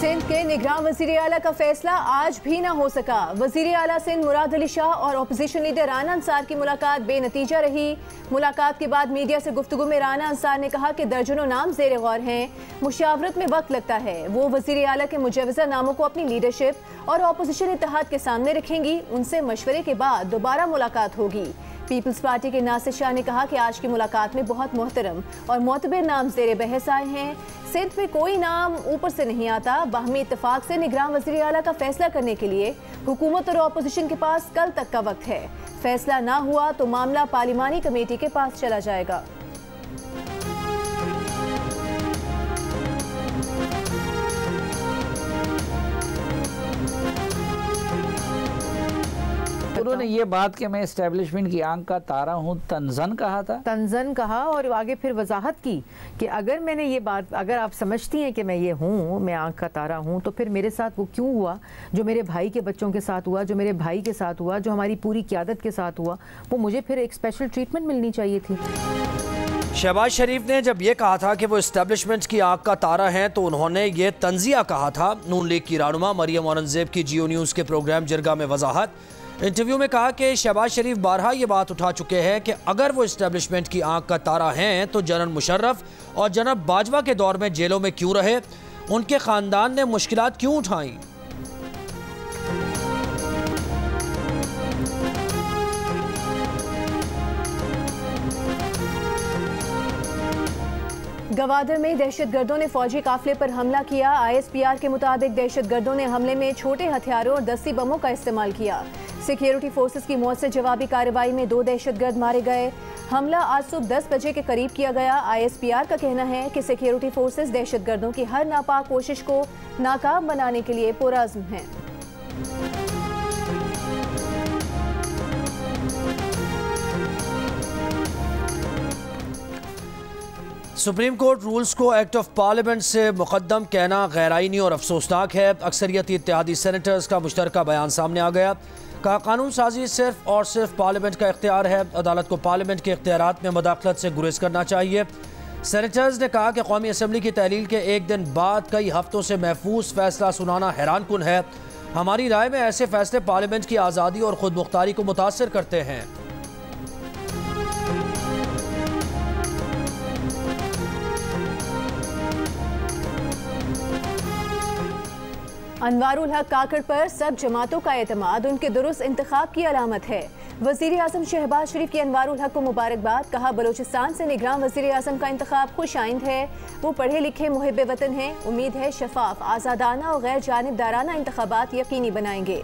सिंध के निगरान वज़ीर आला का फैसला आज भी न हो सका। वज़ीर आला सिंध मुराद अली शाह और अपोजिशन लीडर राना अंसार की मुलाकात बेनतीजा रही। मुलाकात के बाद मीडिया से गुफ्तगू में राना अंसार ने कहा कि दर्जनों नाम ज़ेर गौर हैं, मुशावरत में वक्त लगता है। वो वज़ीर आला के मुजवज़ा नामों को अपनी लीडरशिप और अपोजिशन इत्तेहाद के सामने रखेंगी। उनसे मशवरे के बाद दोबारा मुलाकात होगी। पीपल्स पार्टी के नासिर शाह ने कहा कि आज की मुलाकात में बहुत मोहतरम और मोतबर नाम ज़ेर बहस आए हैं। सिंध में कोई नाम ऊपर से नहीं आता। बाहमी इत्तेफाक से निगरान वज़ीर आला का फैसला करने के लिए हुकूमत और अपोजिशन के पास कल तक का वक्त है। फैसला ना हुआ तो मामला पार्लिमानी कमेटी के पास चला जाएगा। उन्होंने ये बात कि मैं एस्टेब्लिशमेंट की आंख का तारा हूँ तंजन कहा था, तंजन कहा और आगे फिर वजाहत की कि अगर मैंने ये बात, अगर आप समझती हैं कि मैं ये हूँ, मैं आंख का तारा हूँ, तो फिर मेरे साथ वो क्यों हुआ जो मेरे भाई के बच्चों के साथ हुआ, जो मेरे भाई के साथ हुआ, जो हमारी पूरी क़यादत के साथ हुआ, वो मुझे फिर एक स्पेशल ट्रीटमेंट मिलनी चाहिए थी। शहबाज शरीफ ने जब ये कहा था कि वो इस्टेब्लिशमेंट की आंख का तारा हैं तो उन्होंने ये तंजिया कहा था। नून लीग की रहनुमा मरियम औरंगजेब की जियो न्यूज़ के प्रोग्राम जिरगा में वजाहत। इंटरव्यू में कहा कि शहबाज शरीफ बारहा ये बात उठा चुके हैं कि अगर वो इस्टेब्लिशमेंट की आंख का तारा हैं तो जनरल मुशर्रफ और जनरल बाजवा के दौर में जेलों में क्यों रहे, उनके ख़ानदान ने मुश्किलात क्यों उठाई। गवादर में दहशतगर्दों ने फौजी काफिले पर हमला किया। ISPR के मुताबिक दहशतगर्दों ने हमले में छोटे हथियारों और दस्ती बमों का इस्तेमाल किया। सिक्योरिटी फोर्सेस की मौत से जवाबी कार्रवाई में 2 दहशतगर्द मारे गए। हमला आज सुबह 10 बजे के करीब किया गया। ISPR का कहना है कि सिक्योरिटी फोर्सेस दहशतगर्दों की हर नापाक कोशिश को नाकाम बनाने के लिए पुरअज़्म हैं। सुप्रीम कोर्ट रूल्स को एक्ट ऑफ पार्लियामेंट से मुकद्दम कहना गैरआइनी और अफसोसनाक है। अक्सरियती इत्तेहादी सेनेटर्स का मुश्तरका बयान सामने आ गया। कहा कानून साजी सिर्फ और सिर्फ पार्लियामेंट का इख्तियार है। अदालत को पार्लियामेंट के इख्तियारात में मदाखलत से गुरेज करना चाहिए। सेनेटर्स ने कहा कि कौमी असम्बली की तहलील के एक दिन बाद कई हफ्तों से महफूज फैसला सुनाना हैरान कुन है। हमारी राय में ऐसे फैसले पार्लियामेंट की आज़ादी और खुद मुख्तारी को मुतासर करते हैं। अनवारुल हक काकड़ पर सब जमातों का एतमाद उनके दुरुस्त इंतखाब की अलामत है। वज़ीर आज़म शहबाज शरीफ की अनवारुल हक को मुबारकबाद। कहा बलोचिस्तान से निगरान वज़ीर आज़म का इंतखाब खुश आइंद है। वो पढ़े लिखे मुहिब वतन हैं। उम्मीद है शफाफ, आज़ादाना और गैर जानिबदाराना इंतखाबात यकीनी बनाएंगे।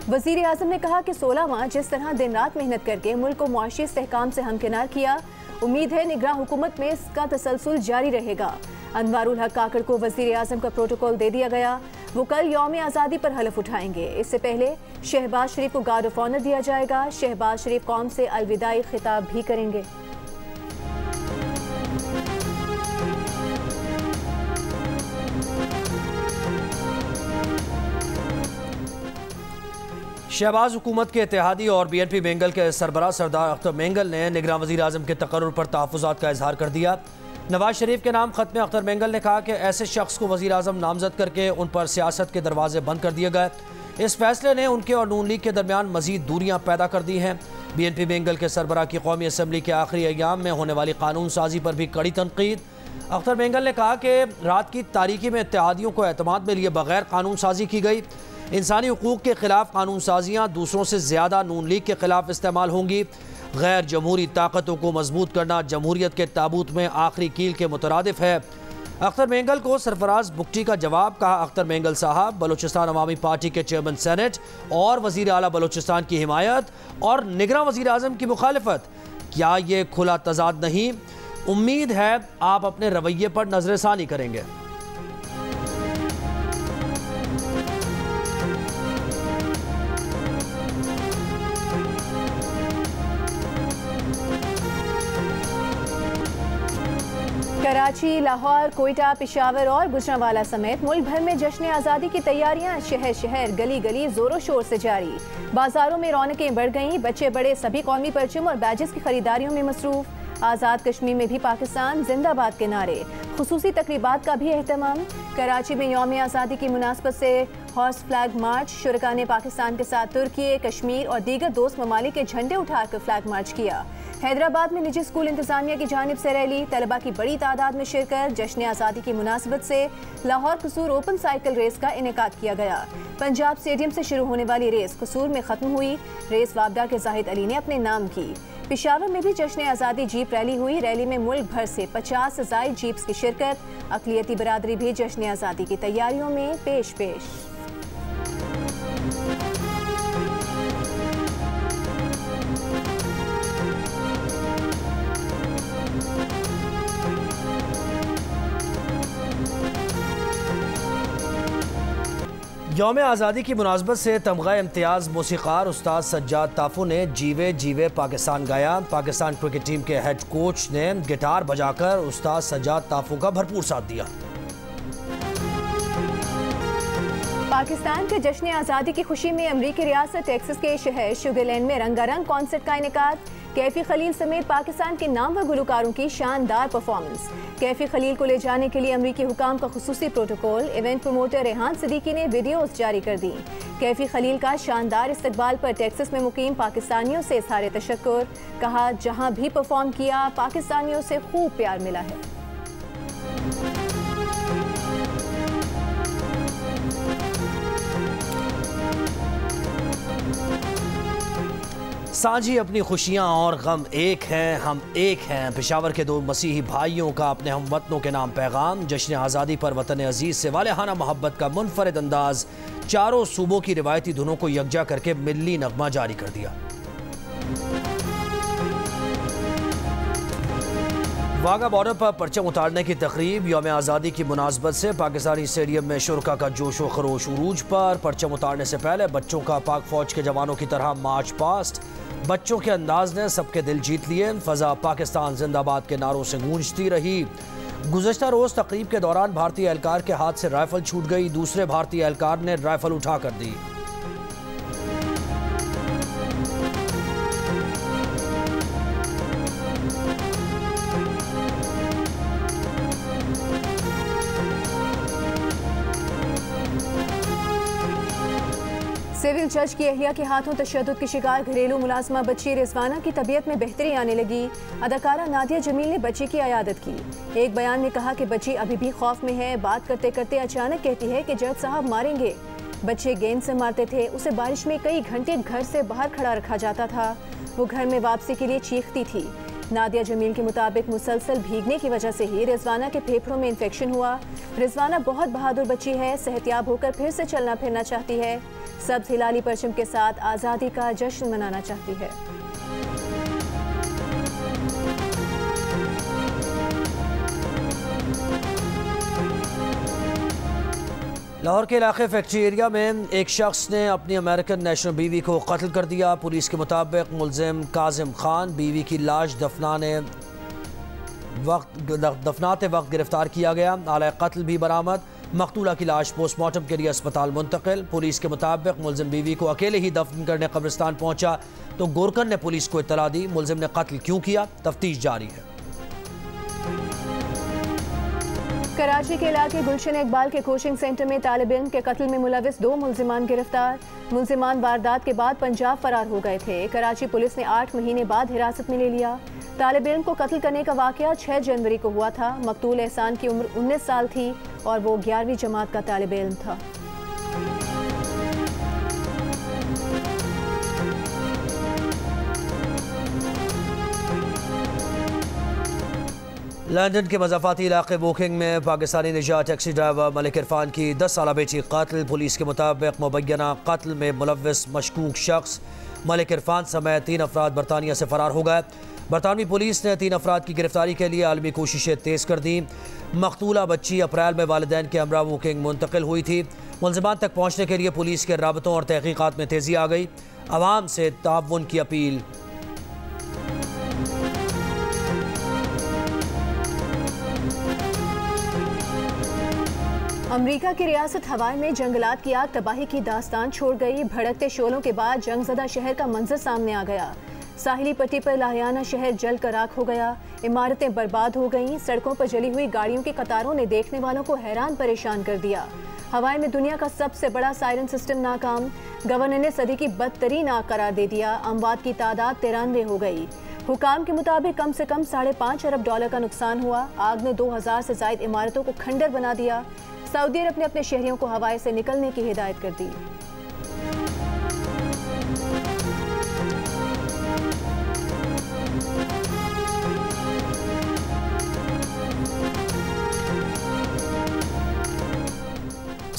वज़ीर आज़म ने कहा कि 16 माह जिस तरह दिन रात मेहनत करके मुल्क को मुआशी इस्तेहकाम से हमकिनार किया, उम्मीद है निगरान हुकूमत में इसका तसलसल जारी रहेगा। अनवारुल हक काकड़ को वज़ीर आज़म का प्रोटोकॉल दे दिया गया। वो कल यौम आज़ादी पर हलफ उठाएंगे। इससे पहले शहबाज शरीफ को गार्ड ऑफ ऑनर दिया जाएगा। शहबाज शरीफ कौम से अलविदाई खिताब भी करेंगे। शहबाज हुकूमत के इत्तेहादी और BNP बेंगल के सरबराह सरदार अख्तर मेंगल ने निगरान वज़ीर आज़म के तकर्रुर पर तहफ़्फ़ुज़ात का इजहार कर दिया। नवाज शरीफ के नाम खत में अख्तर मेंगल ने कहा कि ऐसे शख्स को वज़ीर आज़म नामजद करके उन पर सियासत के दरवाजे बंद कर दिए गए। इस फैसले ने उनके और नून लीग के दरमियान मजीद दूरियां पैदा कर दी हैं। BNP बेंगल के सरबराह की कौमी असम्बली के आखिरी अय्याम में होने वाली कानून साजी पर भी कड़ी तनकीद। अख्तर मेंगल ने कहा कि रात की तारीकी में इत्तेहादियों को एतमाद में लिए बगैर कानून साजी की गई। इंसानी हुकूक के खिलाफ कानून साजियाँ दूसरों से ज़्यादा नून लीग के खिलाफ इस्तेमाल होंगी। गैर जमहूरी ताकतों को मजबूत करना जमहूरियत के ताबूत में आखिरी कील के मुतरादिफ है। अख्तर मेंगल को सरफराज बुगटी का जवाब। कहा अख्तर मेंगल साहब बलोचिस्तान अवामी पार्टी के चेयरमैन सेनेट और वज़ीर आला बलोचिस्तान की हिमायत और निगरान वज़ीर आज़म की मुखालिफत, क्या ये खुला तजाद नहीं? उम्मीद है आप अपने रवैये पर नजरसानी करेंगे। कराची, लाहौर, कोयटा, पेशावर और गुजरांवाला समेत मुल्क भर में जश्न आज़ादी की तैयारियां शहर शहर गली गली जोरों शोर से जारी। बाजारों में रौनकें बढ़ गईं। बच्चे बड़े सभी कौमी परचम और बैजेस की खरीदारियों में मसरूफ। आज़ाद कश्मीर में भी पाकिस्तान जिंदाबाद के नारे। खुसूसी तकरीबात का भी एहतमाम। कराची में यौम आज़ादी की मुनासबत से हॉर्स फ्लैग मार्च। शुरका ने पाकिस्तान के साथ तुर्की, कश्मीर और दीगर दोस्त ममालिक के झंडे उठाकर फ्लैग मार्च किया। हैदराबाद में निजी स्कूल इंतजामिया की जानिब से रैली, तलबा की बड़ी तादाद में शिरकत। जश्न आज़ादी की मुनासबत से लाहौर कसूर ओपन साइकिल रेस का इनेकाद किया गया। पंजाब स्टेडियम से शुरू होने वाली रेस कसूर में खत्म हुई। रेस वाबडा के जाहिद अली ने अपने नाम की। पेशावर में भी जश्न आज़ादी जीप रैली हुई। रैली में मुल्क भर से 50 से ज़ायद जीप्स की शिरकत। अक़लियती बरादरी भी जश्न आज़ादी की तैयारियों में पेश। यौम आज़ादी की मुनासबत से तमगा इम्तियाज़ मौसीक़ार उस्ताद सज्जाद ताफू ने जीवे जीवे पाकिस्तान गाया। पाकिस्तान क्रिकेट टीम के हेड कोच ने गिटार बजाकर उस्ताद सज्जाद ताफू का भरपूर साथ दिया। पाकिस्तान के जश्न आज़ादी की खुशी में अमरीकी रियासत टेक्सास के शहर शुगरलैंड में रंगारंग कॉन्सर्ट का इनेकाद। कैफी खलील समेत पाकिस्तान के नामवर गुलकारों की शानदार परफॉर्मेंस। कैफी खलील को ले जाने के लिए अमरीकी हुकाम का खुसूसी protocol. Event promoter Rehan Siddiqui ने वीडियोस जारी कर दी। कैफी खलील का शानदार इस्तकबाल पर टेक्सास में मुकीम पाकिस्तानियों से इज़हार तशक्कुर। कहा, जहां भी परफॉर्म किया पाकिस्तानियों से खूब प्यार मिला है। साझी अपनी खुशियाँ और गम एक हैं, हम एक हैं। पेशावर के दो मसीही भाइयों का अपने हमवतनों के नाम पैगाम। जश्न आज़ादी पर वतन अजीज़ से वालेहाना मोहब्बत का मुनफरिद अंदाज। चारों सूबों की रिवायती धुनों को यकजा करके मिल्ली नगमा जारी कर दिया। वाघा बॉर्डर पर परचम उतारने की तकरीब। यौम आज़ादी की मुनासबत से पाकिस्तानी स्टेडियम में शुरका का जोश व खरोश उरूज पर। परचम उतारने से पहले बच्चों का पाक फौज के जवानों की तरह मार्च पास्ट। बच्चों के अंदाज ने सबके दिल जीत लिए। फ़ज़ा पाकिस्तान जिंदाबाद के नारों से गूंजती रही। गुज़श्ता रोज़ तकरीब के दौरान भारतीय एहलकार के हाथ से राइफल छूट गई। दूसरे भारतीय एहलकार ने राइफल उठा कर दी। सिविल जज की अहिया के हाथों तशद्दुद की शिकार घरेलू मुलाजमा बच्ची रिजवाना की तबीयत में बेहतरी आने लगी। अदाकारा नादिया जमील ने बच्ची की अयादत की। एक बयान में कहा कि बच्ची अभी भी खौफ में है। बात करते करते अचानक कहती है कि जज साहब मारेंगे। बच्चे गेंद से मारते थे। उसे बारिश में कई घंटे घर से बाहर खड़ा रखा जाता था। वो घर में वापसी के लिए चीखती थी। नादिया जमील के मुताबिक मुसलसल भीगने की वजह से ही रिजवाना के फेफड़ों में इन्फेक्शन हुआ। रिजवाना बहुत बहादुर बच्ची है। सेहतियाब होकर फिर से चलना फिरना चाहती है। सब्ज़ हिलाली परचम के साथ आज़ादी का जश्न मनाना चाहती है। लाहौर के इलाके फैक्ट्री एरिया में एक शख्स ने अपनी अमेरिकन नेशनल बीवी को कत्ल कर दिया। पुलिस के मुताबिक मुलजिम काजिम खान बीवी की लाश दफनाते वक्त गिरफ्तार किया गया। आला कत्ल भी बरामद। मकतूला की लाश पोस्टमार्टम के लिए अस्पताल मुंतकिल। पुलिस के मुताबिक मुलजिम बीवी को अकेले ही दफन करने कब्रिस्तान पहुंचा तो गोरकन ने पुलिस को इत्तला दी। मुलजिम ने कत्ल क्यों किया, तफ्तीश जारी है। कराची के इलाके गुलशन इकबाल के कोचिंग सेंटर में तालिब इल्म के कत्ल में मुलविस 2 मुलजिमान गिरफ्तार। मुलजिमान वारदात के बाद पंजाब फरार हो गए थे। कराची पुलिस ने 8 महीने बाद हिरासत में ले लिया। तालिब इल्म को कत्ल करने का वाकया 6 जनवरी को हुआ था। मकतूल एहसान की उम्र 19 साल थी और वो 11वीं जमात का तालिब इल्म था। लंदन के मज़ाफ़ाती इलाके वोकिंग में पाकिस्तानी निजात टैक्सी ड्राइवर मलिक इरफान की 10 साला बेटी कत्ल। पुलिस के मुताबिक मुबैना कत्ल में मुलव्विस मशकूक शख्स मलिक इरफान समेत 3 अफराद बरतानिया से फ़रार हो गए। बरतानवी पुलिस ने 3 अफराद की गिरफ्तारी के लिए आलमी कोशिशें तेज़ कर दी। मकतूला बच्ची अप्रैल में वालिदैन के हमरा वोकिंग मुंतकिल हुई थी। मुलज़िमान तक पहुँचने के लिए पुलिस के राबतों और तहकीक़ात में तेज़ी आ गई। अवाम से ताउन की अपील। अमेरिका की रियासत हवाई में जंगलात की आग तबाही की दास्तान छोड़ गई। भड़कते शोलों के बाद जंगज़दा शहर का मंजर सामने आ गया। साहिली पट्टी पर लाहियाना शहर जल कर राख हो गया, इमारतें बर्बाद हो गईं, सड़कों पर जली हुई गाड़ियों की कतारों ने देखने वालों को हैरान परेशान कर दिया। हवाई में दुनिया का सबसे बड़ा सायरन सिस्टम नाकाम, गवर्नर ने सदी की बदतरीन आग करार दे दिया। अमवात की तादाद 93 हो गई। हुकाम के मुताबिक कम से कम $5.5 अरब का नुकसान हुआ। आग ने 2000 से ज्यादा इमारतों को खंडर बना दिया। सऊदी अरब ने अपने शहरियों को हवाई से निकलने की हिदायत कर दी।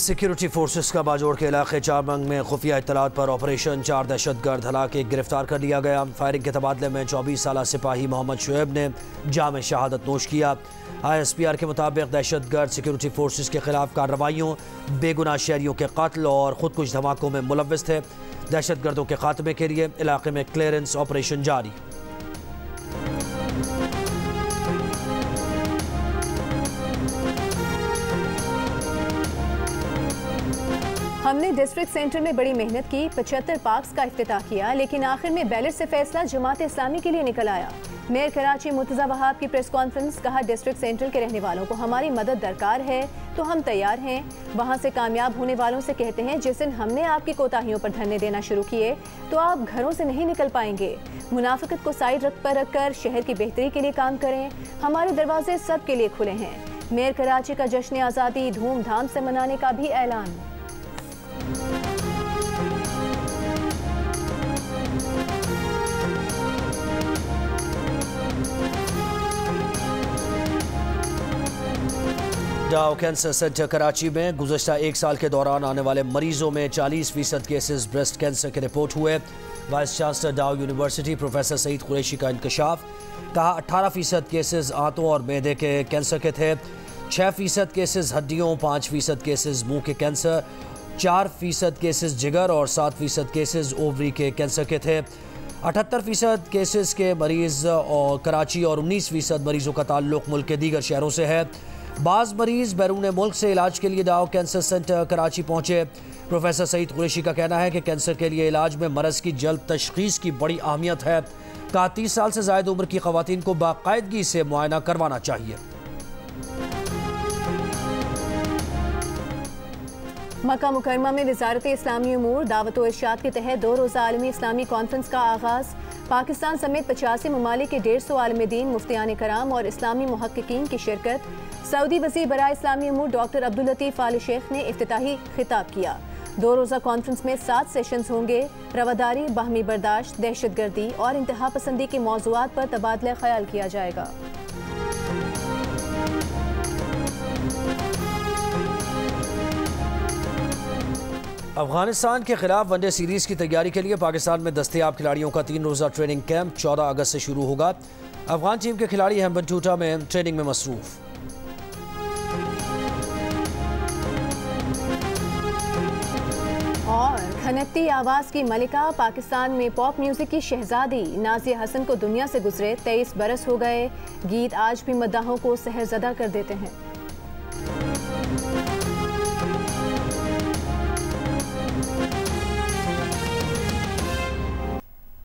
सिक्योरिटी फोर्सेस का बाजोड़ के इलाके चारमंग में खुफिया इत्तलात पर ऑपरेशन 4 दहशतगर्द हलाक गिरफ्तार कर लिया गया। फायरिंग के तबादले में 24 साला सिपाही मोहम्मद शुएब ने जाम शहादत नोश किया। ISPR के मुताबिक दहशतगर्द सिक्योरिटी फोर्सेस के खिलाफ कार्रवाइयों, बेगुनाह शहरियों के कत्ल और खुदकुश धमाकों में मुलव्विस थे। दहशतगर्दों के खात्मे के लिए इलाके में क्लियरेंस ऑपरेशन जारी। हमने डिस्ट्रिक्ट सेंटर में बड़ी मेहनत की, 75 पार्क्स का इफ्तिताह किया, लेकिन आखिर में बैलेट से फैसला जमात इस्लामी के लिए निकल आया। मेयर कराची मुर्तज़ा वहाब की प्रेस कॉन्फ्रेंस, कहा डिस्ट्रिक्ट सेंटर के रहने वालों को हमारी मदद दरकार है तो हम तैयार हैं। वहां से कामयाब होने वालों से कहते हैं जिस दिन हमने आपकी कोताहियों पर धरने देना शुरू किए तो आप घरों से नहीं निकल पाएंगे। मुनाफिकत को साइड रखकर शहर की बेहतरी के लिए काम करें। हमारे दरवाजे सबके लिए खुले हैं। मेयर कराची का जश्न आज़ादी धूमधाम से मनाने का भी ऐलान। डाउ कैंसर सेंटर कराची में गुज़श्ता एक साल के दौरान आने वाले मरीजों में 40% केसेस ब्रेस्ट कैंसर के रिपोर्ट हुए। वाइस चांसलर डाउ यूनिवर्सिटी प्रोफेसर सईद कुरैशी का इंकशाफ, कहा 18% केसेस आंतों और मैदे के कैंसर के थे, 6% केसेस हड्डियों, 5% केसेस मुंह के कैंसर, 4% केसेस जिगर और 7% केसेस ओवरी के कैंसर के थे। 78% केसेस के मरीज और कराची और 19% मरीजों का ताल्लुक मुल्क के दीगर शहरों से है। बाज़ मरीज बैरून मुल्क से इलाज के लिए डाउ कैंसर सेंटर कराची पहुँचे। प्रोफेसर सईद कुरैशी का कहना है कि कैंसर के लिए इलाज में मरज़ की जल्द तशख़ीस की बड़ी अहमियत है। कहा 30 साल से ज़ायद उम्र की ख़वातीन को बाकायदगी से मुआयना करवाना चाहिए। मक्का मुकरमा में वज़ारत इस्लामी उमूर दावत व इरशाद के तहत 2 रोज़ा आलमी इस्लामी कॉन्फ्रेंस का आगाज़। पाकिस्तान समेत 85 ममालिक के 150 आलिम दीन, मुफ्तियान कराम और इस्लामी मुहक्किकीन की शिरकत। सऊदी वज़ीर बराए इस्लामी उमूर डॉक्टर अब्दुल लतीफ़ आल शेख ने इफ्तिताही खिताब किया। 2 रोज़ा कॉन्फ्रेंस में 7 सेशंस होंगे। रवादारी, बाहमी बर्दाश्त, दहशतगर्दी और इंतहा पसंदी के मौज़ूआत पर तबादला ख्याल किया जाएगा। अफगानिस्तान के खिलाफ वनडे सीरीज की तैयारी के लिए पाकिस्तान में दस्तयाब खिलाड़ियों का 3 रोज़ा ट्रेनिंग कैंप 14 अगस्त से शुरू होगा। अफगान टीम के खिलाड़ी हेम्बनटूटा में ट्रेनिंग में मसरूफ। और खनकती आवाज़ की मलिका, पाकिस्तान में पॉप म्यूजिक की शहजादी नाज़िया हसन को दुनिया से गुजरे 23 बरस हो गए। गीत आज भी मद्दाहों को सहरज़दा कर देते हैं।